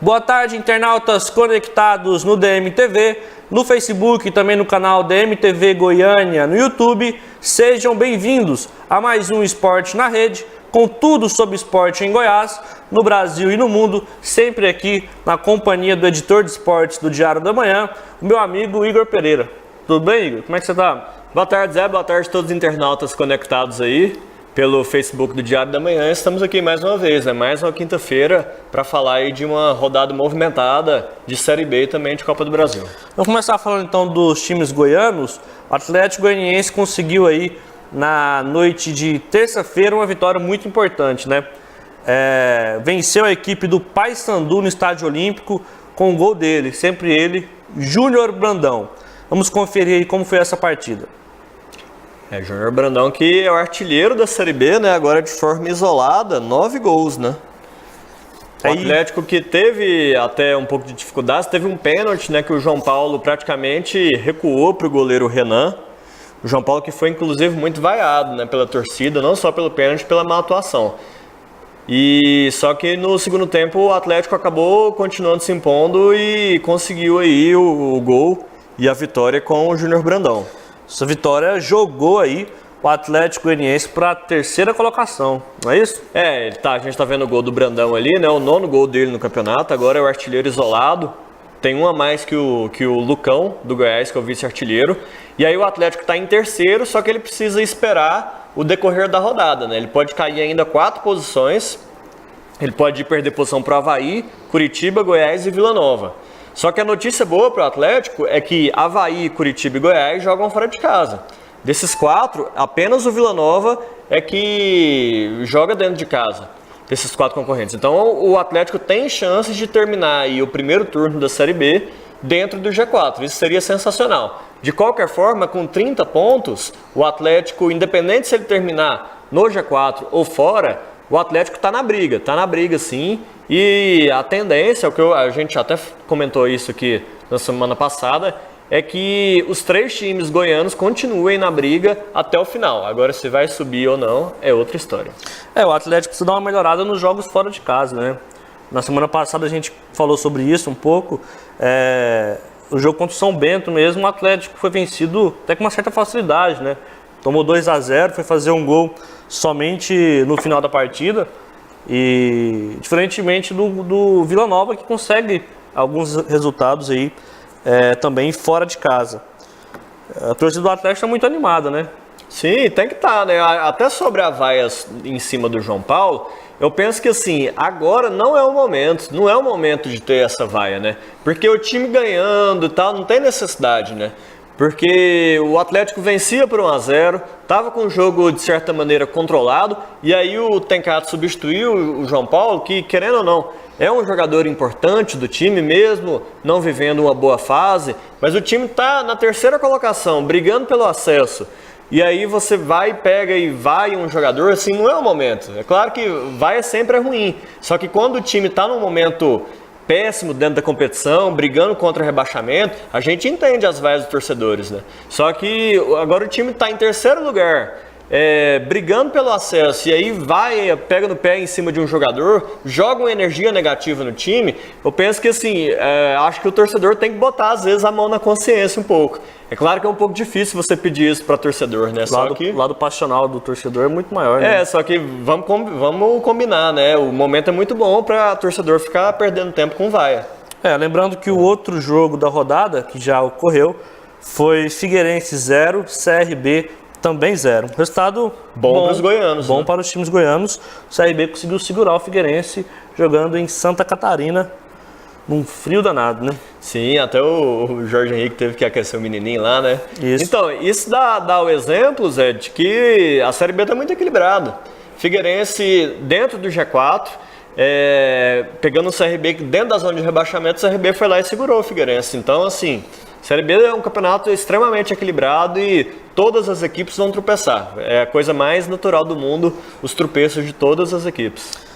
Boa tarde, internautas conectados no DMTV, no Facebook e também no canal DMTV Goiânia no YouTube. Sejam bem-vindos a mais um Esporte na Rede, com tudo sobre esporte em Goiás, no Brasil e no mundo, sempre aqui na companhia do editor de esportes do Diário da Manhã, o meu amigo Igor Pereira. Tudo bem, Igor? Como é que você tá? Boa tarde, Zé. Boa tarde a todos os internautas conectados aí pelo Facebook do Diário da Manhã. Estamos aqui mais uma vez, mais uma quinta-feira, para falar aí de uma rodada movimentada de Série B e também de Copa do Brasil. Vamos começar falando então dos times goianos. O Atlético Goianiense conseguiu aí na noite de terça-feira uma vitória muito importante, né? Venceu a equipe do Paysandu no Estádio Olímpico com o gol dele, sempre ele, Júnior Brandão. Vamos conferir aí como foi essa partida. Júnior Brandão, que é o artilheiro da Série B, né? Agora de forma isolada, 9 gols, né? O Atlético que teve até um pouco de dificuldades, teve um pênalti, né? Que o João Paulo praticamente recuou para o goleiro Renan. O João Paulo que foi inclusive muito vaiado, né? Pela torcida, não só pelo pênalti, pela má atuação. E só que no segundo tempo o Atlético acabou continuando se impondo e conseguiu aí o gol e a vitória com o Júnior Brandão. Essa vitória jogou aí o Atlético Goianiense para a terceira colocação, não é isso? A gente tá vendo o gol do Brandão ali, né? O 9º gol dele no campeonato, agora é o artilheiro isolado. Tem um a mais que o Lucão, do Goiás, que é o vice-artilheiro. E aí o Atlético está em terceiro, só que ele precisa esperar o decorrer da rodada, né? Ele pode cair ainda 4 posições, ele pode perder posição para o Avaí, Curitiba, Goiás e Vila Nova. Só que a notícia boa para o Atlético é que Avaí, Curitiba e Goiás jogam fora de casa. Desses 4, apenas o Vila Nova é que joga dentro de casa, desses 4 concorrentes. Então o Atlético tem chances de terminar aí o primeiro turno da Série B dentro do G4. Isso seria sensacional. De qualquer forma, com 30 pontos, o Atlético, independente se ele terminar no G4 ou fora, o Atlético está na briga sim. E a tendência, a gente até comentou isso aqui na semana passada, é que os 3 times goianos continuem na briga até o final. Agora, se vai subir ou não, é outra história. O Atlético precisa dar uma melhorada nos jogos fora de casa, né? Na semana passada a gente falou sobre isso um pouco. O jogo contra o São Bento mesmo, o Atlético foi vencido até com uma certa facilidade, né? Tomou 2-0, foi fazer um gol somente no final da partida. E diferentemente do Vila Nova, que consegue alguns resultados aí também fora de casa. A torcida do Atlético está muito animada, né? Sim, tem que estar, né? Até sobre a vaia em cima do João Paulo, eu penso que assim, agora não é o momento de ter essa vaia, né? Porque o time ganhando e tal, não tem necessidade, né? Porque o Atlético vencia por 1-0, estava com o jogo de certa maneira controlado, e aí o Tencato substituiu o João Paulo, que querendo ou não, é um jogador importante do time mesmo, não vivendo uma boa fase, mas o time está na terceira colocação, brigando pelo acesso. E aí você pega um jogador, assim, não é o momento. É claro que vai sempre é ruim, só que quando o time está num momento péssimo dentro da competição, brigando contra o rebaixamento, a gente entende as vaias dos torcedores, né? Só que agora o time está em terceiro lugar, brigando pelo acesso, e aí pega no pé em cima de um jogador, joga uma energia negativa no time. Eu penso que assim, acho que o torcedor tem que botar às vezes a mão na consciência um pouco. É claro que é um pouco difícil você pedir isso para torcedor, né? O lado passional do torcedor é muito maior, né? Só que vamos combinar, né? O momento é muito bom para torcedor ficar perdendo tempo com vaia. Lembrando que o outro jogo da rodada, que já ocorreu, foi Figueirense 0, CRB também 0. Resultado bom para os goianos. Bom, né? Para os times goianos. O CRB conseguiu segurar o Figueirense jogando em Santa Catarina, num frio danado, né? Sim, até o Jorge Henrique teve que aquecer o menininho lá, né? Isso. Então, isso dá o exemplo, Zé, de que a Série B está muito equilibrada. Figueirense dentro do G4, pegando o CRB dentro da zona de rebaixamento, o CRB foi lá e segurou o Figueirense. Então, assim, Série B é um campeonato extremamente equilibrado e todas as equipes vão tropeçar. É a coisa mais natural do mundo, os tropeços de todas as equipes.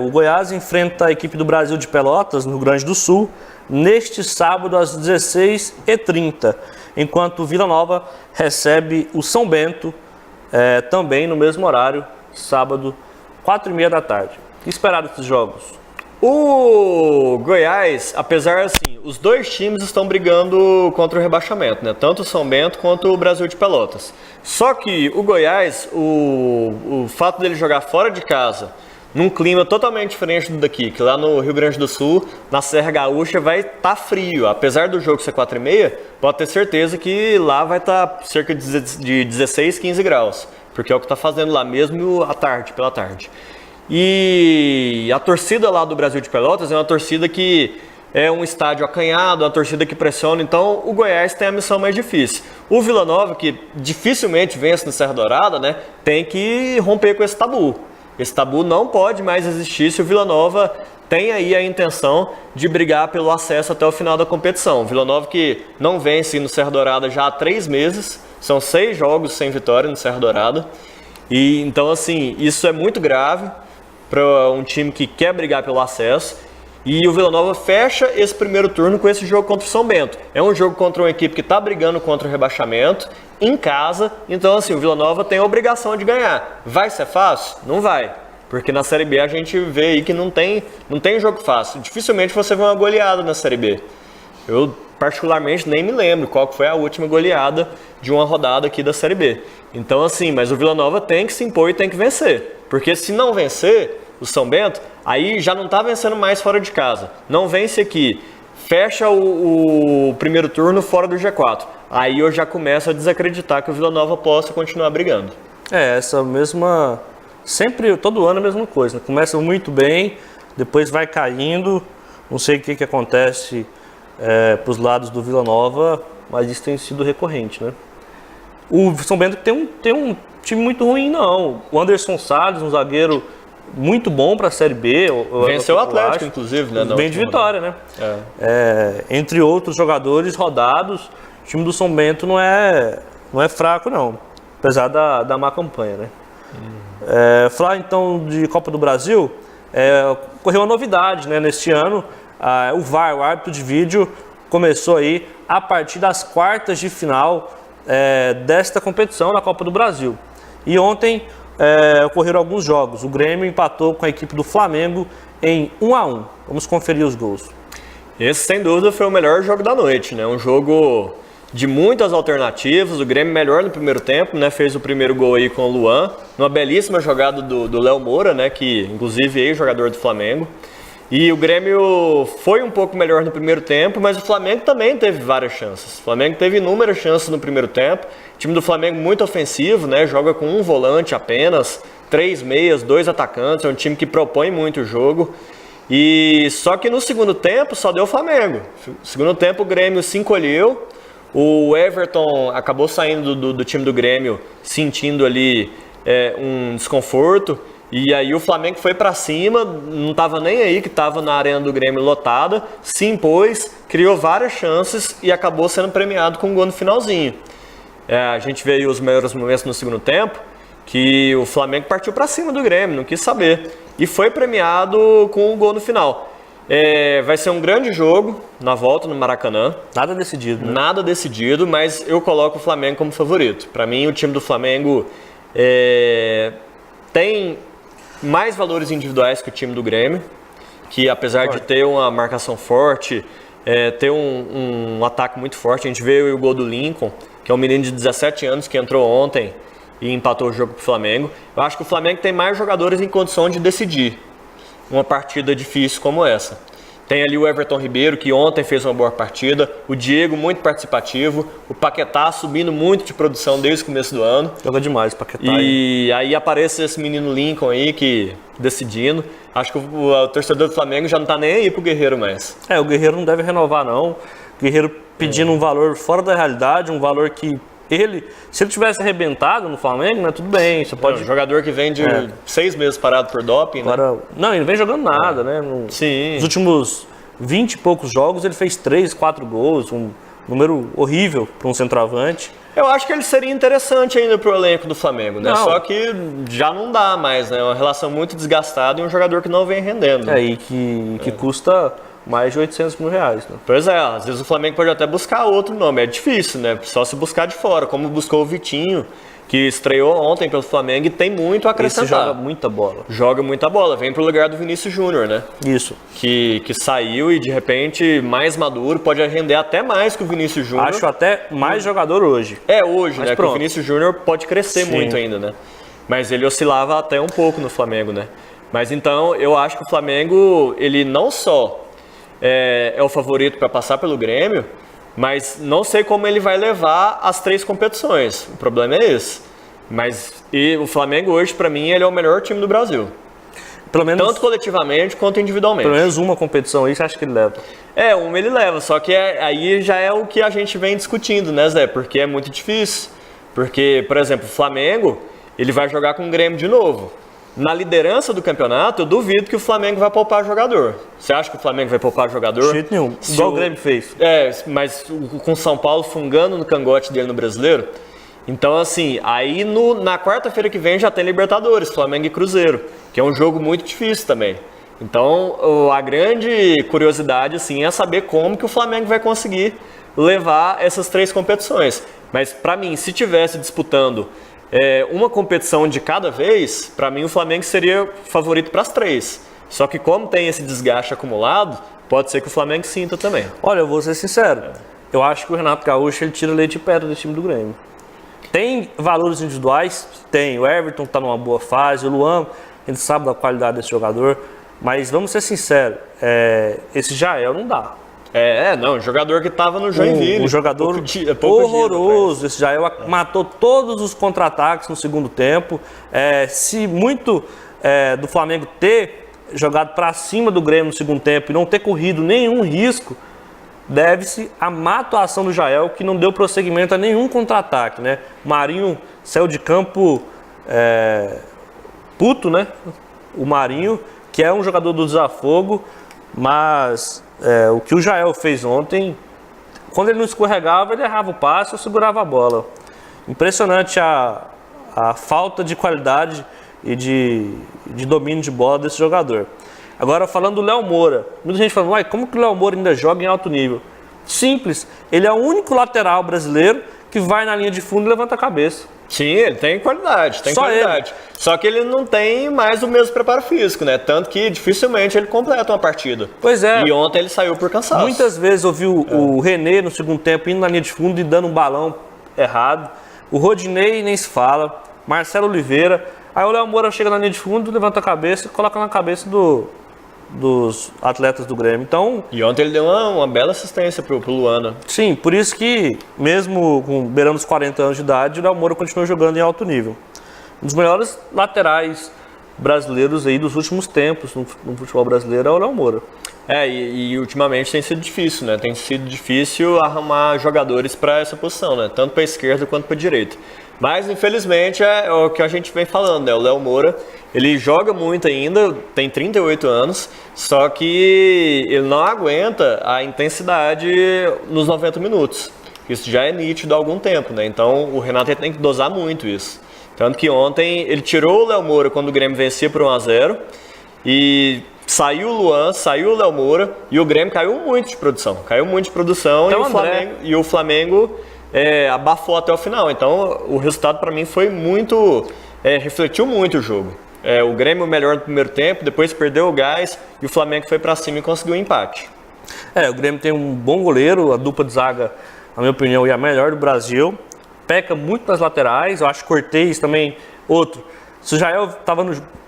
O Goiás enfrenta a equipe do Brasil de Pelotas, no Rio Grande do Sul, neste sábado às 16h30, enquanto o Vila Nova recebe o São Bento, também no mesmo horário, sábado, 4h30 da tarde. O que esperar desses jogos? O Goiás, apesar assim, os dois times estão brigando contra o rebaixamento, né? Tanto o São Bento quanto o Brasil de Pelotas. Só que o Goiás, o fato dele jogar fora de casa, num clima totalmente diferente do daqui, que lá no Rio Grande do Sul, na Serra Gaúcha, vai estar frio. Apesar do jogo ser 4h30, pode ter certeza que lá vai estar cerca de 16, 15 graus. Porque é o que está fazendo lá mesmo à tarde, pela tarde. E a torcida lá do Brasil de Pelotas é uma torcida que é um estádio acanhado, uma torcida que pressiona, então o Goiás tem a missão mais difícil. O Vila Nova, que dificilmente vence no Serra Dourada, né, tem que romper com esse tabu. Esse tabu não pode mais existir se o Vila Nova tem aí a intenção de brigar pelo acesso até o final da competição. O Vila Nova que não vence no Serra Dourada já há 3 meses, são 6 jogos sem vitória no Serra Dourada. E então assim, isso é muito grave para um time que quer brigar pelo acesso. E o Vila Nova fecha esse primeiro turno com esse jogo contra o São Bento. É um jogo contra uma equipe que está brigando contra o rebaixamento, em casa. Então assim, o Vila Nova tem a obrigação de ganhar. Vai ser fácil? Não vai. Porque na Série B a gente vê aí que não tem jogo fácil. Dificilmente você vê uma goleada na Série B. Eu particularmente nem me lembro qual foi a última goleada de uma rodada aqui da Série B. Então assim, mas o Vila Nova tem que se impor e tem que vencer. Porque se não vencer o São Bento, aí já não está vencendo mais fora de casa. Não vence aqui, fecha o primeiro turno fora do G4. Aí eu já começo a desacreditar que o Vila Nova possa continuar brigando. Essa mesma... Sempre, todo ano a mesma coisa, né? Começa muito bem, depois vai caindo. Não sei o que acontece para os lados do Vila Nova, mas isso tem sido recorrente, né? O São Bento tem um time muito ruim, não. O Anderson Salles, um zagueiro muito bom para a Série B. Venceu o Atlético, inclusive, né? Vem de vitória, né? Entre outros jogadores rodados, o time do São Bento não é fraco, não. Apesar da má campanha, né? Falar então de Copa do Brasil, ocorreu uma novidade, né, neste ano. O VAR, o árbitro de vídeo, começou aí a partir das quartas de final desta competição na Copa do Brasil. E ontem ocorreram alguns jogos. O Grêmio empatou com a equipe do Flamengo em 1-1. Vamos conferir os gols. Esse, sem dúvida, foi o melhor jogo da noite, né? Um jogo de muitas alternativas. O Grêmio melhor no primeiro tempo, né? Fez o primeiro gol aí com o Luan, numa belíssima jogada do Léo Moura, né? Que inclusive é ex-jogador do Flamengo. E o Grêmio foi um pouco melhor no primeiro tempo, mas o Flamengo também teve várias chances. O Flamengo teve inúmeras chances no primeiro tempo. O time do Flamengo muito ofensivo, né? Joga com um volante apenas, 3 meias, 2 atacantes. É um time que propõe muito o jogo. E só que no segundo tempo só deu o Flamengo. No segundo tempo o Grêmio se encolheu. O Everton acabou saindo do time do Grêmio sentindo ali um desconforto. E aí o Flamengo foi pra cima, não estava nem aí que estava na arena do Grêmio lotada, se impôs, criou várias chances e acabou sendo premiado com um gol no finalzinho. A gente vê aí os melhores momentos no segundo tempo, que o Flamengo partiu pra cima do Grêmio, não quis saber. E foi premiado com um gol no final. Vai ser um grande jogo na volta no Maracanã. Nada decidido, né? Nada decidido, mas eu coloco o Flamengo como favorito. Para mim, o time do Flamengo tem mais valores individuais que o time do Grêmio, que apesar de ter uma marcação forte, ter um ataque muito forte, a gente vê o gol do Lincoln, que é um menino de 17 anos que entrou ontem e empatou o jogo pro Flamengo. Eu acho que o Flamengo tem mais jogadores em condição de decidir uma partida difícil como essa. Tem ali o Everton Ribeiro, que ontem fez uma boa partida, o Diego muito participativo, o Paquetá subindo muito de produção desde o começo do ano. Joga demais o Paquetá. E aí aparece esse menino Lincoln aí, que decidindo. Acho que o torcedor do Flamengo já não tá nem aí pro Guerreiro mais. O Guerreiro não deve renovar, não. O Guerreiro pedindo um valor fora da realidade, um valor que se ele tivesse arrebentado no Flamengo, né, tudo bem. Você pode... jogador que vem de 6 meses parado por doping, né? Não, ele não vem jogando nada, né? Sim. Nos últimos 20 e poucos jogos, ele fez 3, 4 gols, um número horrível para um centroavante. Eu acho que ele seria interessante ainda pro elenco do Flamengo, né? Não. Só que já não dá mais, né? É uma relação muito desgastada e um jogador que não vem rendendo. E que custa mais de 800 mil reais, né? Pois é, às vezes o Flamengo pode até buscar outro nome, é difícil, né? Só se buscar de fora, como buscou o Vitinho, que estreou ontem pelo Flamengo e tem muito a acrescentar. Esse joga muita bola. Joga muita bola, vem pro lugar do Vinícius Júnior, né? Isso. Que saiu e de repente mais maduro, pode render até mais que o Vinícius Júnior. Acho até mais jogador hoje. Hoje, mas né? pronto. Que o Vinícius Júnior pode crescer Sim. muito ainda, né? Mas ele oscilava até um pouco no Flamengo, né? Mas então, eu acho que o Flamengo, ele não só é o favorito para passar pelo Grêmio, mas não sei como ele vai levar as 3 competições. O problema é esse. Mas o Flamengo hoje, para mim, ele é o melhor time do Brasil. Pelo menos, Tanto coletivamente quanto individualmente. pelo menos uma competição aí, você acha que ele leva? Uma ele leva, só que aí já é o que a gente vem discutindo, né, Zé? Porque é muito difícil. Porque, por exemplo, o Flamengo, ele vai jogar com o Grêmio de novo. Na liderança do campeonato, eu duvido que o Flamengo vai poupar jogador. Você acha que o Flamengo vai poupar jogador? De jeito nenhum. Igual o Grêmio fez. Mas com o São Paulo fungando no cangote dele no Brasileiro. Então, assim, aí na quarta-feira que vem já tem Libertadores, Flamengo e Cruzeiro, que é um jogo muito difícil também. Então, a grande curiosidade, assim, é saber como que o Flamengo vai conseguir levar essas 3 competições. Mas, para mim, se tivesse disputando uma competição de cada vez, para mim o Flamengo seria favorito para as 3. Só que como tem esse desgaste acumulado, pode ser que o Flamengo sinta também. Olha, eu vou ser sincero. Eu acho que o Renato Gaúcho ele tira leite de pedra desse time do Grêmio. Tem valores individuais? Tem. O Everton está numa boa fase, o Luan, ele sabe da qualidade desse jogador. Mas vamos ser sinceros, esse Jael não dá. Não, jogador que estava no Joinville. Um jogador horroroso. Esse Jael matou todos os contra-ataques no segundo tempo. Se muito do Flamengo ter jogado para cima do Grêmio no segundo tempo e não ter corrido nenhum risco, deve-se à má atuação do Jael, que não deu prosseguimento a nenhum contra-ataque, né? O Marinho saiu de campo puto, né? O Marinho, que é um jogador do desafogo, mas o que o Jael fez ontem, quando ele não escorregava, ele errava o passe ou segurava a bola. Impressionante a falta de qualidade e de domínio de bola desse jogador. Agora, falando do Léo Moura, muita gente falando, como que o Léo Moura ainda joga em alto nível? Simples, ele é o único lateral brasileiro que vai na linha de fundo e levanta a cabeça. Sim, ele tem qualidade, Só qualidade. Só que ele não tem mais o mesmo preparo físico, né? Tanto que dificilmente ele completa uma partida. Pois é. E ontem ele saiu por cansaço. Muitas vezes eu vi o René no segundo tempo indo na linha de fundo e dando um balão errado. O Rodinei nem se fala. Marcelo Oliveira. Aí o Léo Moura chega na linha de fundo, levanta a cabeça e coloca na cabeça dos atletas do Grêmio. Então, e ontem ele deu uma bela assistência pro Luana. Sim, por isso que, mesmo beirando os 40 anos de idade, o Léo Moura continua jogando em alto nível. Um dos melhores laterais brasileiros aí dos últimos tempos no futebol brasileiro é o Léo Moura. E ultimamente tem sido difícil, né? Tem sido difícil arrumar jogadores para essa posição, né? Tanto para a esquerda quanto para a direita. Mas, infelizmente, é o que a gente vem falando, né? O Léo Moura, ele joga muito ainda, tem 38 anos, só que ele não aguenta a intensidade nos 90 minutos. Isso já é nítido há algum tempo, né? Então, o Renato tem que dosar muito isso. Tanto que ontem ele tirou o Léo Moura quando o Grêmio vencia por 1-0 e saiu o Luan, saiu o Léo Moura e o Grêmio caiu muito de produção. E o Flamengo abafou até o final. Então, o resultado para mim foi muito... refletiu muito o jogo. O Grêmio melhor no primeiro tempo, depois perdeu o gás e o Flamengo foi para cima e conseguiu um empate. O Grêmio tem um bom goleiro, a dupla de zaga, na minha opinião, é a melhor do Brasil. Peca muito nas laterais, eu acho que o Cortez também, outro. Se o Jael estava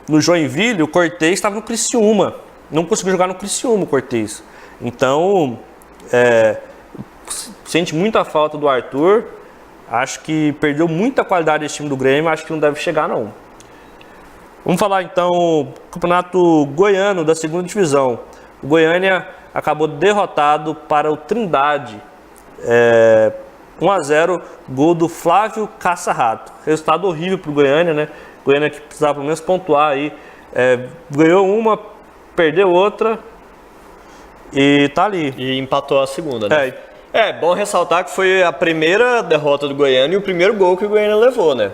no Joinville, o Cortez estava no Criciúma. Não conseguiu jogar no Criciúma, o Cortez. Então, sente muita falta do Arthur. Acho que perdeu muita qualidade desse time do Grêmio, acho que não deve chegar, não. Vamos falar, então, do Campeonato Goiano, da segunda divisão. O Goiânia acabou derrotado para o Trindade. 1-0, gol do Flávio Caça-Rato. Resultado horrível para o Goiânia, né? Goiânia que precisava pelo menos pontuar aí. Ganhou uma, perdeu outra e tá ali. E empatou a segunda, né? Bom ressaltar que foi a primeira derrota do Goiânia e o primeiro gol que o Goiânia levou, né?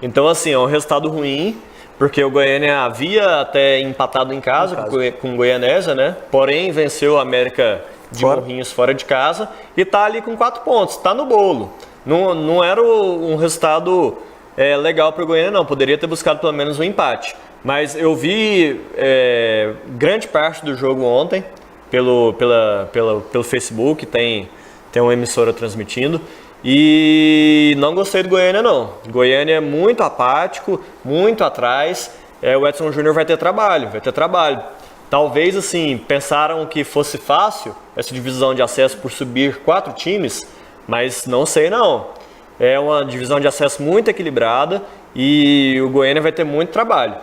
Então, assim, é um resultado ruim, porque o Goiânia havia até empatado em casa com o Goianésia, né? Porém, venceu o América de Morrinhos fora de casa e tá ali com 4 pontos, tá no bolo. Não era um resultado legal para o Goiânia, não. Poderia ter buscado pelo menos um empate. Mas eu vi grande parte do jogo ontem pelo Facebook, tem uma emissora transmitindo. E não gostei do Goiânia, não. Goiânia é muito apático, muito atrás. O Edson Júnior vai ter trabalho. Talvez, assim, pensaram que fosse fácil essa divisão de acesso por subir 4 times, mas não sei não. É uma divisão de acesso muito equilibrada e o Goiânia vai ter muito trabalho.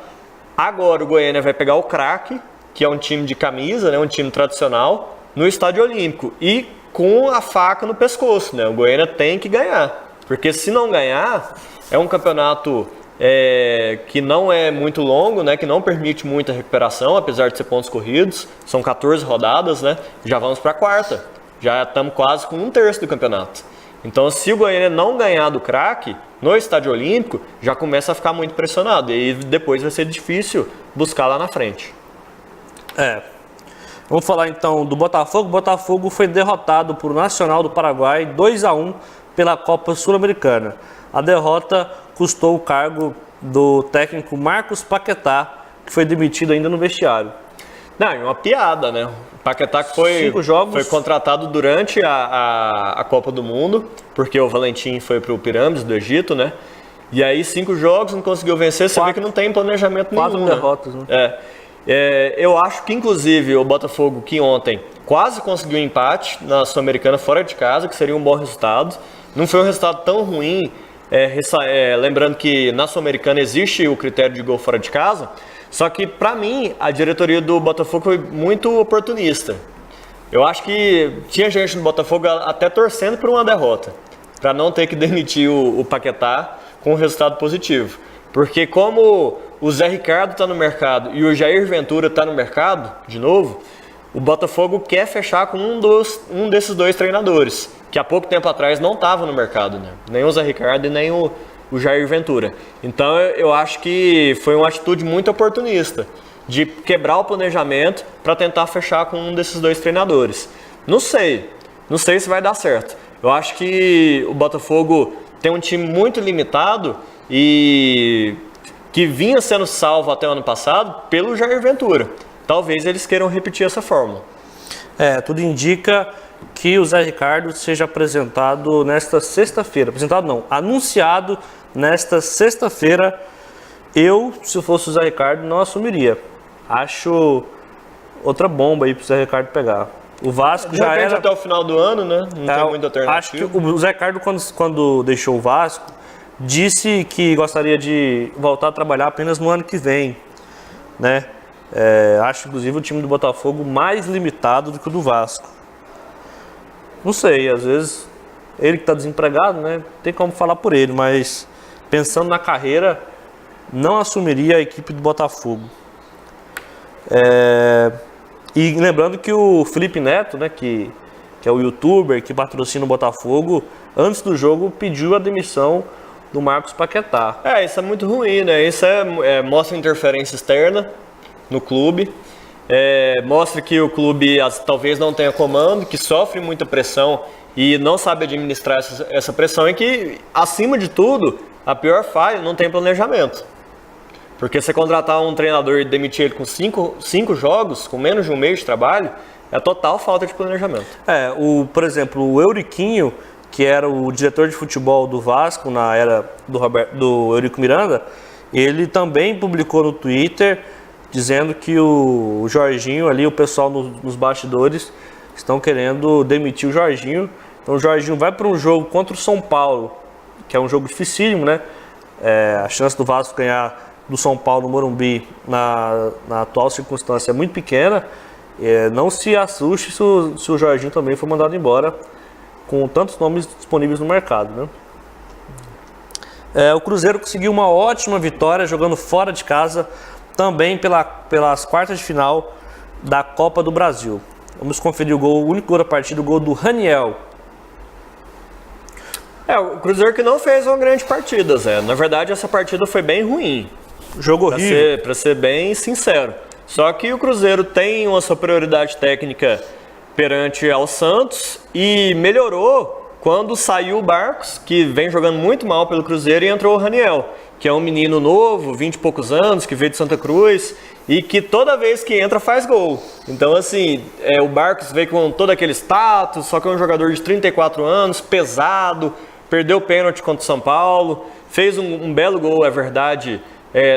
Agora o Goiânia vai pegar o Craque, que é um time de camisa, né, um time tradicional, no Estádio Olímpico e com a faca no pescoço, né? O Goiânia tem que ganhar, porque se não ganhar, é um campeonato que não é muito longo, né? Que não permite muita recuperação, apesar de ser pontos corridos. São 14 rodadas, né? Já vamos para a quarta, já estamos quase com 1/3 do campeonato. Então, se o Goiânia não ganhar do Craque no Estádio Olímpico, já começa a ficar muito pressionado e depois vai ser difícil buscar lá na frente. Vamos falar então do Botafogo. O Botafogo foi derrotado por Nacional do Paraguai 2-1 pela Copa Sul-Americana. A derrota custou o cargo do técnico Marcos Paquetá, que foi demitido ainda no vestiário. Não, é uma piada, né? O Paquetá que foi contratado durante a Copa do Mundo, porque o Valentim foi para o Pirâmides do Egito, né? E aí 5 jogos, não conseguiu vencer, você vê que não tem planejamento nenhum. 4 derrotas, né? Eu acho que, inclusive, o Botafogo, que ontem quase conseguiu um empate na Sul-Americana fora de casa, que seria um bom resultado. Não foi um resultado tão ruim, lembrando que na Sul-Americana existe o critério de gol fora de casa, só que, para mim, a diretoria do Botafogo foi muito oportunista. Eu acho que tinha gente no Botafogo até torcendo por uma derrota, para não ter que demitir o Paquetá com um resultado positivo. Porque como o Zé Ricardo está no mercado e o Jair Ventura está no mercado, de novo, o Botafogo quer fechar com um desses 2 treinadores, que há pouco tempo atrás não estava no mercado, né? Nem o Zé Ricardo e nem o Jair Ventura. Então eu acho que foi uma atitude muito oportunista, de quebrar o planejamento para tentar fechar com um desses 2 treinadores. Não sei se vai dar certo. Eu acho que o Botafogo tem um time muito limitado e que vinha sendo salvo até o ano passado pelo Jair Ventura. Talvez eles queiram repetir essa fórmula. Tudo indica que o Zé Ricardo seja apresentado nesta sexta-feira. Apresentado não, anunciado nesta sexta-feira. Eu, se fosse o Zé Ricardo, não assumiria. Acho outra bomba aí pro Zé Ricardo pegar. O Vasco já era até o final do ano, né? Não tem muita alternativa. Acho que o Zé Ricardo, quando deixou o Vasco, disse que gostaria de voltar a trabalhar apenas no ano que vem, né? Acho, inclusive, o time do Botafogo mais limitado do que o do Vasco. Não sei, às vezes ele que está desempregado, né? Tem como falar por ele, mas pensando na carreira, não assumiria a equipe do Botafogo. E lembrando que o Felipe Neto, né, que é o youtuber que patrocina o Botafogo, antes do jogo pediu a demissão do Marcos Paquetá. Isso é muito ruim, né? Isso mostra interferência externa no clube, mostra que o clube talvez não tenha comando, que sofre muita pressão e não sabe administrar essa pressão, e que, acima de tudo, a pior falha, não tem planejamento. Porque você contratar um treinador e demitir ele com 5 jogos, com menos de um mês de trabalho, é total falta de planejamento. Por exemplo, o Euriquinho, que era o diretor de futebol do Vasco na era do Eurico Miranda, ele também publicou no Twitter dizendo que o Jorginho ali, o pessoal nos bastidores, estão querendo demitir o Jorginho. Então o Jorginho vai para um jogo contra o São Paulo, que é um jogo dificílimo, né? A chance do Vasco ganhar do São Paulo no Morumbi na atual circunstância é muito pequena. Não se assuste se o Jorginho também for mandado embora, com tantos nomes disponíveis no mercado, né? O Cruzeiro conseguiu uma ótima vitória jogando fora de casa, também pelas quartas de final da Copa do Brasil. Vamos conferir o único gol da partida, o gol do Raniel. O Cruzeiro que não fez uma grande partida, Zé. Na verdade, essa partida foi bem ruim. Jogo horrível. Para ser bem sincero. Só que o Cruzeiro tem uma superioridade técnica perante ao Santos e melhorou quando saiu o Barcos, que vem jogando muito mal pelo Cruzeiro, e entrou o Raniel, que é um menino novo, 20 e poucos anos, que veio de Santa Cruz e que toda vez que entra faz gol. Então, assim, o Barcos veio com todo aquele status, só que é um jogador de 34 anos, pesado, perdeu o pênalti contra o São Paulo, fez um belo gol, é verdade,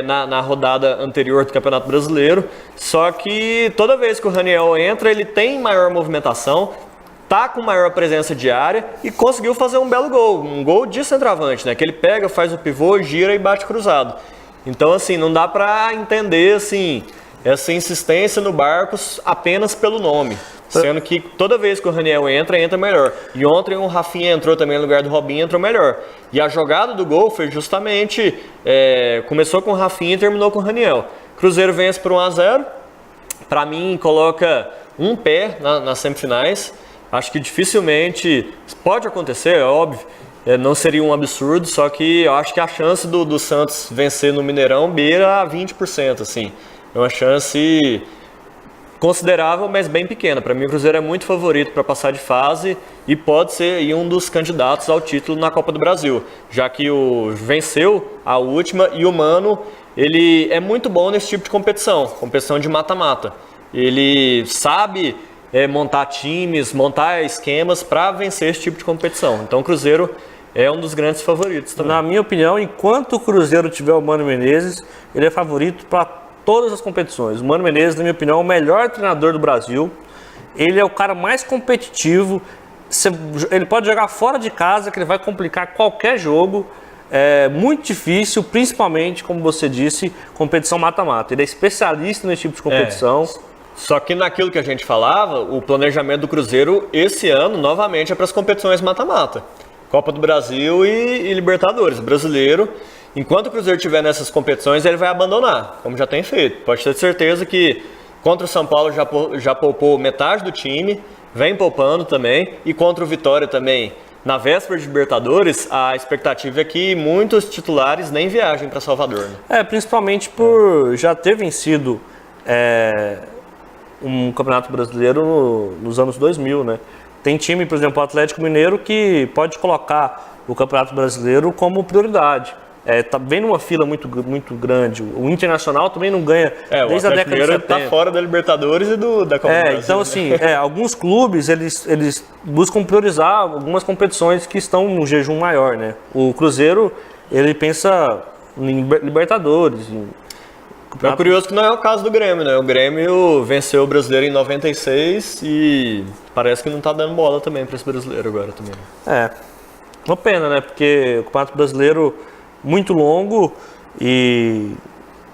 na rodada anterior do Campeonato Brasileiro. Só que toda vez que o Raniel entra, ele tem maior movimentação, tá com maior presença de área e conseguiu fazer um belo gol, um gol de centroavante, né? Que ele pega, faz o pivô, gira e bate cruzado. Então, assim, não dá pra entender, assim, essa insistência no Barcos apenas pelo nome. Sendo que toda vez que o Raniel entra melhor. E ontem o Rafinha entrou também no lugar do Robinho, entrou melhor. E a jogada do gol foi justamente, começou com o Rafinha e terminou com o Raniel. Cruzeiro vence por 1-0. Pra mim, coloca um pé nas semifinais. Acho que dificilmente, pode acontecer, é óbvio, não seria um absurdo, só que eu acho que a chance do Santos vencer no Mineirão beira a 20%, assim. É uma chance considerável, mas bem pequena. Para mim, o Cruzeiro é muito favorito para passar de fase e pode ser aí um dos candidatos ao título na Copa do Brasil, já que venceu a última e o Mano, ele é muito bom nesse tipo de competição de mata-mata. Ele sabe montar times, montar esquemas para vencer esse tipo de competição. Então o Cruzeiro é um dos grandes favoritos também. Na minha opinião, enquanto o Cruzeiro tiver o Mano Menezes, ele é favorito para todas as competições. O Mano Menezes, na minha opinião, é o melhor treinador do Brasil. Ele é o cara mais competitivo. Ele pode jogar fora de casa, que ele vai complicar qualquer jogo. É muito difícil, principalmente, como você disse, competição mata-mata. Ele é especialista nesse tipo de competição. Só que naquilo que a gente falava, o planejamento do Cruzeiro esse ano, novamente, é para as competições mata-mata. Copa do Brasil e Libertadores. Brasileiro, enquanto o Cruzeiro estiver nessas competições, ele vai abandonar, como já tem feito. Pode ter certeza que contra o São Paulo já poupou metade do time, vem poupando também, e contra o Vitória também. Na véspera de Libertadores, a expectativa é que muitos titulares nem viajem para Salvador. Né? Principalmente por já ter vencido um Campeonato Brasileiro nos anos 2000, né? Tem time, por exemplo, o Atlético Mineiro, que pode colocar o Campeonato Brasileiro como prioridade. Tá bem numa fila muito grande. O Internacional também não ganha desde a década de 70. Está fora da Libertadores e da Copa do Brasil. Então, assim, alguns clubes, eles buscam priorizar algumas competições que estão num jejum maior, né? O Cruzeiro, ele pensa em Libertadores, É curioso que não é o caso do Grêmio, né? O Grêmio venceu o Brasileiro em 96 e parece que não tá dando bola também para esse Brasileiro agora também. Uma pena, né? Porque o Campeonato Brasileiro muito longo e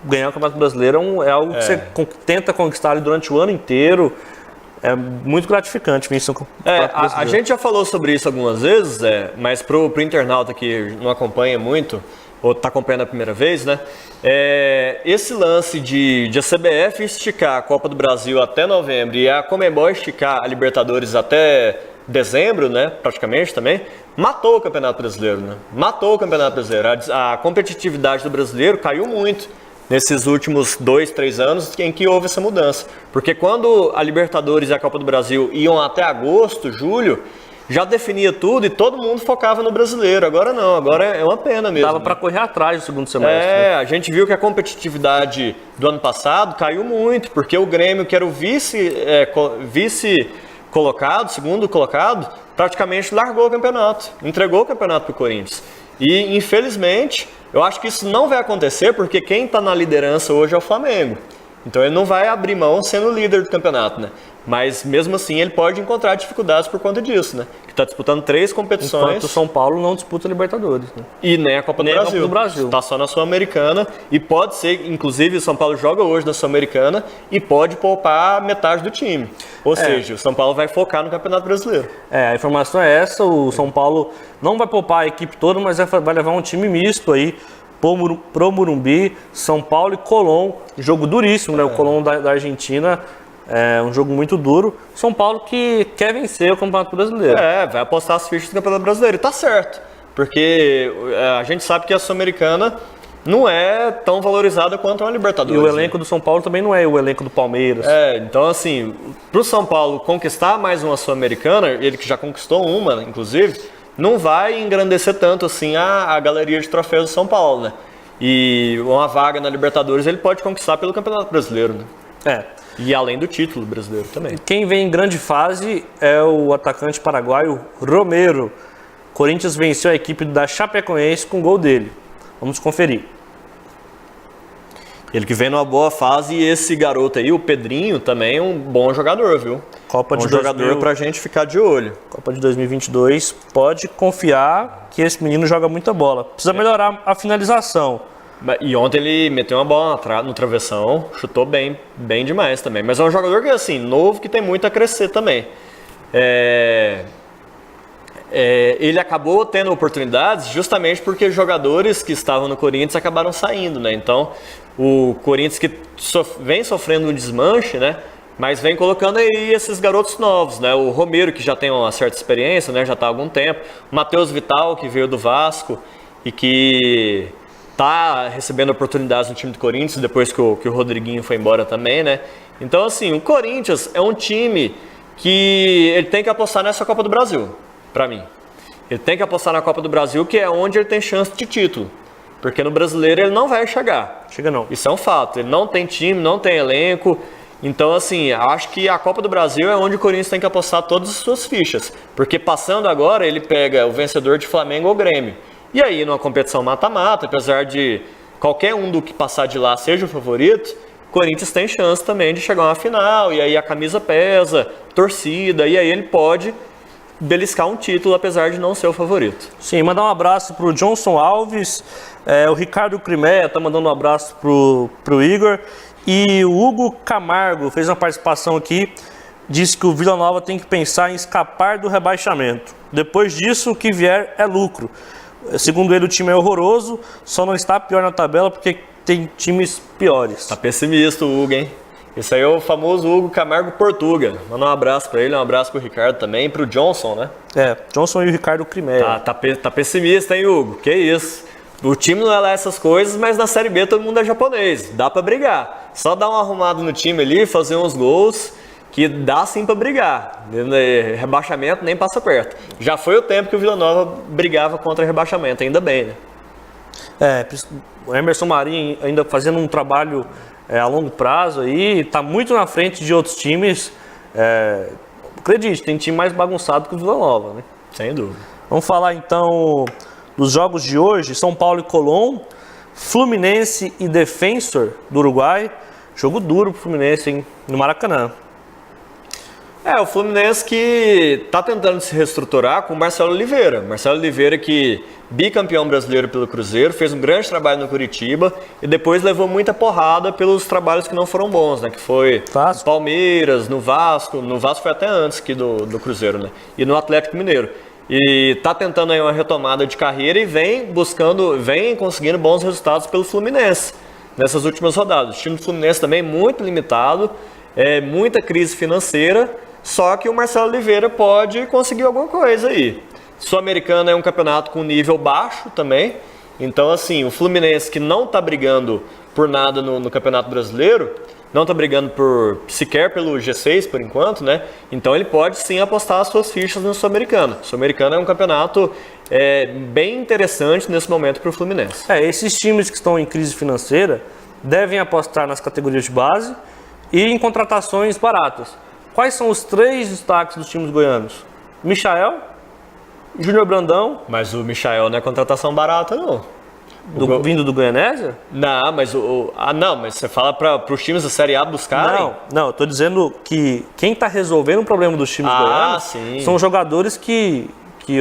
ganhar o Campeonato Brasileiro é algo que você tenta conquistar ali durante o ano inteiro. É muito gratificante isso. A gente já falou sobre isso algumas vezes, mas pro internauta que não acompanha muito, ou está acompanhando a primeira vez, né? Esse lance de a CBF esticar a Copa do Brasil até novembro e a Conmebol esticar a Libertadores até dezembro, né? Praticamente também, matou o Campeonato Brasileiro, né? Matou o Campeonato Brasileiro. A competitividade do brasileiro caiu muito nesses últimos 2, 3 anos em que houve essa mudança. Porque quando a Libertadores e a Copa do Brasil iam até agosto, julho, já definia tudo e todo mundo focava no brasileiro. Agora não, agora é uma pena mesmo. Dava para correr atrás do segundo semestre. Né? A gente viu que a competitividade do ano passado caiu muito, porque o Grêmio, que era o vice colocado, segundo colocado, praticamente largou o campeonato, entregou o campeonato para o Corinthians. E, infelizmente, eu acho que isso não vai acontecer, porque quem está na liderança hoje é o Flamengo. Então ele não vai abrir mão sendo líder do campeonato, né? Mas mesmo assim ele pode encontrar dificuldades por conta disso, né? Que está disputando 3 competições. Enquanto o São Paulo não disputa a Libertadores, né? E nem a Copa do Brasil. Está só na Sul-Americana e pode ser, inclusive o São Paulo joga hoje na Sul-Americana e pode poupar metade do time. Ou seja, o São Paulo vai focar no Campeonato Brasileiro. A informação é essa, o São Paulo não vai poupar a equipe toda, mas vai levar um time misto aí. Pro Morumbi, São Paulo e Colón, jogo duríssimo, né? O Colón da Argentina é um jogo muito duro. São Paulo que quer vencer o Campeonato Brasileiro. Vai apostar as fichas do Campeonato Brasileiro, e tá certo, porque a gente sabe que a Sul-Americana não é tão valorizada quanto a Libertadores. E o elenco do São Paulo também não é o elenco do Palmeiras. Então assim, pro São Paulo conquistar mais uma Sul-Americana, ele que já conquistou uma, inclusive, não vai engrandecer tanto assim a galeria de troféus do São Paulo, né? E uma vaga na Libertadores ele pode conquistar pelo Campeonato Brasileiro, né? E além do título brasileiro também. Quem vem em grande fase é o atacante paraguaio Romero. Corinthians venceu a equipe da Chapecoense com gol dele. Vamos conferir. Ele que vem numa boa fase e esse garoto aí, o Pedrinho, também é um bom jogador, viu? Jogador pra gente ficar de olho. Copa de 2022, pode confiar que esse menino joga muita bola. Precisa melhorar a finalização. E ontem ele meteu uma bola no travessão, chutou bem demais também. Mas é um jogador que, assim, novo, que tem muito a crescer também. Ele acabou tendo oportunidades justamente porque jogadores que estavam no Corinthians acabaram saindo, né? Então, o Corinthians que vem sofrendo um desmanche, né? Mas vem colocando aí esses garotos novos, né? O Romero, que já tem uma certa experiência, né? Já está há algum tempo. O Matheus Vital, que veio do Vasco e que tá recebendo oportunidades no time do Corinthians depois que o Rodriguinho foi embora também, né? Então, assim, o Corinthians é um time que ele tem que apostar nessa Copa do Brasil, para mim. Ele tem que apostar na Copa do Brasil, que é onde ele tem chance de título. Porque no Brasileiro ele não vai chegar. Chega não. Isso é um fato. Ele não tem time, não tem elenco. Então, assim, acho que a Copa do Brasil é onde o Corinthians tem que apostar todas as suas fichas. Porque passando agora, ele pega o vencedor de Flamengo ou Grêmio. E aí, numa competição mata-mata, apesar de qualquer um do que passar de lá seja o favorito, o Corinthians tem chance também de chegar a uma final, e aí a camisa pesa, torcida, e aí ele pode beliscar um título, apesar de não ser o favorito. Sim, mandar um abraço pro Johnson Alves, o Ricardo Crimeia tá mandando um abraço pro Igor, e o Hugo Camargo fez uma participação aqui, disse que o Vila Nova tem que pensar em escapar do rebaixamento. Depois disso, o que vier é lucro. Segundo ele, o time é horroroso, só não está pior na tabela porque tem times piores. Tá pessimista o Hugo, hein? Esse aí é o famoso Hugo Camargo Portuga. Manda um abraço pra ele, um abraço pro Ricardo também, e pro Johnson, né? Johnson e o Ricardo Crimeia. Tá pessimista, hein, Hugo? Que isso? O time não é lá essas coisas, mas na Série B todo mundo é japonês. Dá pra brigar. Só dar uma arrumada no time ali, fazer uns gols, que dá sim pra brigar. Rebaixamento nem passa perto. Já foi o tempo que o Vila Nova brigava contra rebaixamento, ainda bem, né? O Emerson Marinho ainda fazendo um trabalho a longo prazo aí, tá muito na frente de outros times. Acredite, tem time mais bagunçado que o Vila Nova, né? Sem dúvida. Vamos falar então dos jogos de hoje. São Paulo e Colón, Fluminense e Defensor do Uruguai. Jogo duro pro Fluminense, hein? No Maracanã. O Fluminense que tá tentando se reestruturar com o Marcelo Oliveira. Marcelo Oliveira que bicampeão brasileiro pelo Cruzeiro, fez um grande trabalho no Curitiba e depois levou muita porrada pelos trabalhos que não foram bons, né? Que foi no Palmeiras, no Vasco foi até antes aqui do Cruzeiro, né? E no Atlético Mineiro. E tá tentando aí uma retomada de carreira e vem conseguindo bons resultados pelo Fluminense nessas últimas rodadas. O time do Fluminense também muito limitado, muita crise financeira. Só que o Marcelo Oliveira pode conseguir alguma coisa aí. Sul-Americana é um campeonato com nível baixo também. Então, assim, o Fluminense que não está brigando por nada no Campeonato Brasileiro, não está brigando sequer pelo G6 por enquanto, né? Então ele pode sim apostar as suas fichas no Sul-Americana. O Sul-Americana é um campeonato bem interessante nesse momento para o Fluminense. Esses times que estão em crise financeira devem apostar nas categorias de base e em contratações baratas. Quais são os 3 destaques dos times goianos? Michael, Júnior Brandão. Mas o Michael não é contratação barata, não. Vindo do Goianésia? Não, mas mas você fala para os times da Série A buscarem? Não, eu tô dizendo que quem está resolvendo o problema dos times goianos são jogadores que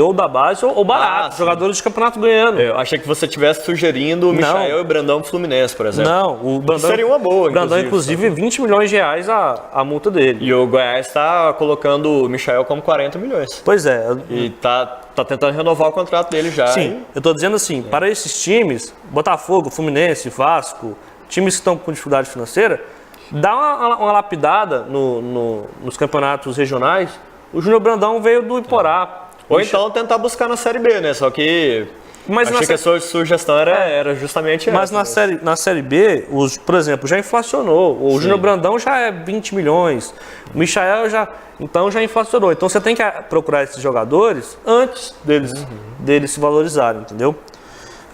ou da base ou barato, jogadores de campeonato goiano. Eu achei que você estivesse sugerindo o Michael e o Brandão pro Fluminense, por exemplo. Não, o Brandão seria uma boa, o Brandão, inclusive, 20 milhões de reais a multa dele. E o Goiás está colocando o Michael como 40 milhões. Pois é. E tá tentando renovar o contrato dele já. Sim, eu tô dizendo assim, para esses times, Botafogo, Fluminense, Vasco, times que estão com dificuldade financeira, dá uma lapidada nos campeonatos regionais. O Júnior Brandão veio do Iporá. Ou então tentar buscar na Série B, né? Só que Mas Achei que a sua sugestão era justamente mas essa. na série B, por exemplo, já inflacionou. O Júnior Brandão já é 20 milhões. O Michael já inflacionou. Então você tem que procurar esses jogadores antes deles se valorizarem, entendeu?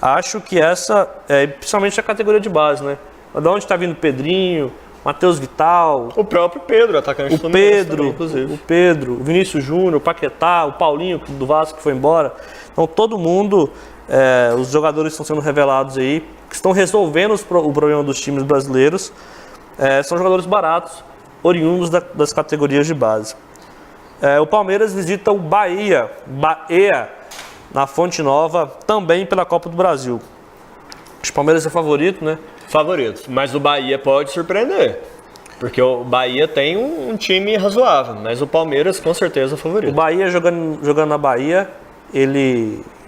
Acho que essa é principalmente a categoria de base, né? Da onde está vindo o Pedrinho, Matheus Vital, O próprio Pedro, atacante do o Pedro, o Vinícius Júnior, o Paquetá, o Paulinho do Vasco que foi embora. Então todo mundo, os jogadores estão sendo revelados aí, que estão resolvendo o problema dos times brasileiros, são jogadores baratos, oriundos das categorias de base. O Palmeiras visita o Bahia, na Fonte Nova, também pela Copa do Brasil. Acho que o Palmeiras é favorito, né? Favorito, mas o Bahia pode surpreender. Porque o Bahia tem um time razoável, mas o Palmeiras com certeza é O favorito. Bahia jogando na Bahia,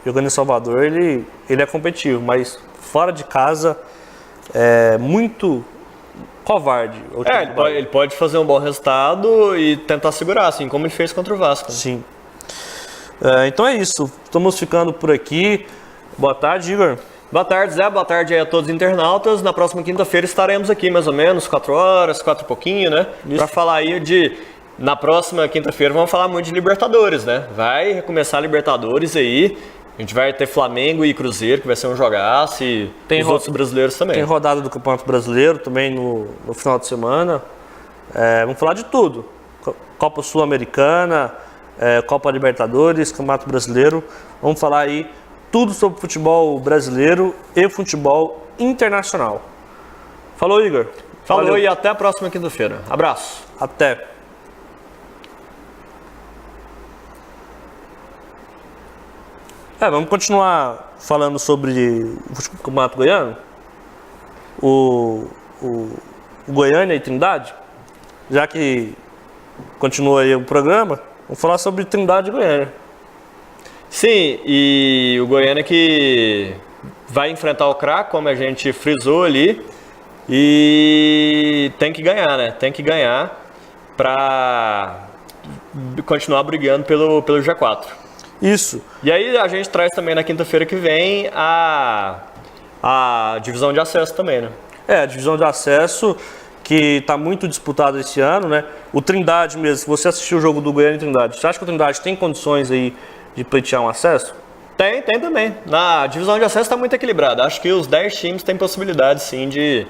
jogando em Salvador, ele é competitivo, mas fora de casa é muito covarde. Ele pode fazer um bom resultado e tentar segurar, assim como ele fez contra o Vasco. Sim. Então é isso. Estamos ficando por aqui. Boa tarde, Igor. Boa tarde, Zé. Boa tarde aí a todos os internautas. Na próxima quinta-feira estaremos aqui mais ou menos 4 horas, 4 e pouquinho, né? Para falar aí na próxima quinta-feira vamos falar muito de Libertadores, né? Vai recomeçar a Libertadores aí. A gente vai ter Flamengo e Cruzeiro, que vai ser um jogaço, e os outros brasileiros também. Tem rodada do Campeonato Brasileiro também no final de semana. Vamos falar de tudo. Copa Sul-Americana, Copa Libertadores, Campeonato Brasileiro. Vamos falar aí tudo sobre futebol brasileiro e futebol internacional. Falou, Igor. Falou. Valeu. E até a próxima quinta-feira. Abraço. Até. Vamos continuar falando sobre o Campeonato Goiano. O Goiânia e Trindade. Já que continua aí o programa, vamos falar sobre Trindade e Goiânia. Sim, e o Goiânia que vai enfrentar o Crack, como a gente frisou ali, e tem que ganhar, né? Tem que ganhar para continuar brigando pelo G4. Isso. E aí a gente traz também na quinta-feira que vem a divisão de acesso também, né? A divisão de acesso que está muito disputada esse ano, né? O Trindade mesmo, se você assistiu o jogo do Goiânia e Trindade, você acha que o Trindade tem condições aí de pleitear um acesso? Tem também. Na divisão de acesso está muito equilibrada. Acho que os 10 times têm possibilidade, sim, de...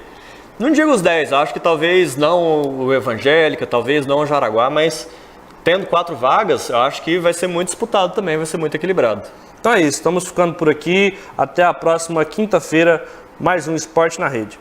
Não digo os 10, acho que talvez não o Evangélica, talvez não o Jaraguá, mas tendo 4 vagas, eu acho que vai ser muito disputado também, vai ser muito equilibrado. Então é isso, estamos ficando por aqui. Até a próxima quinta-feira, mais um Esporte na Rede.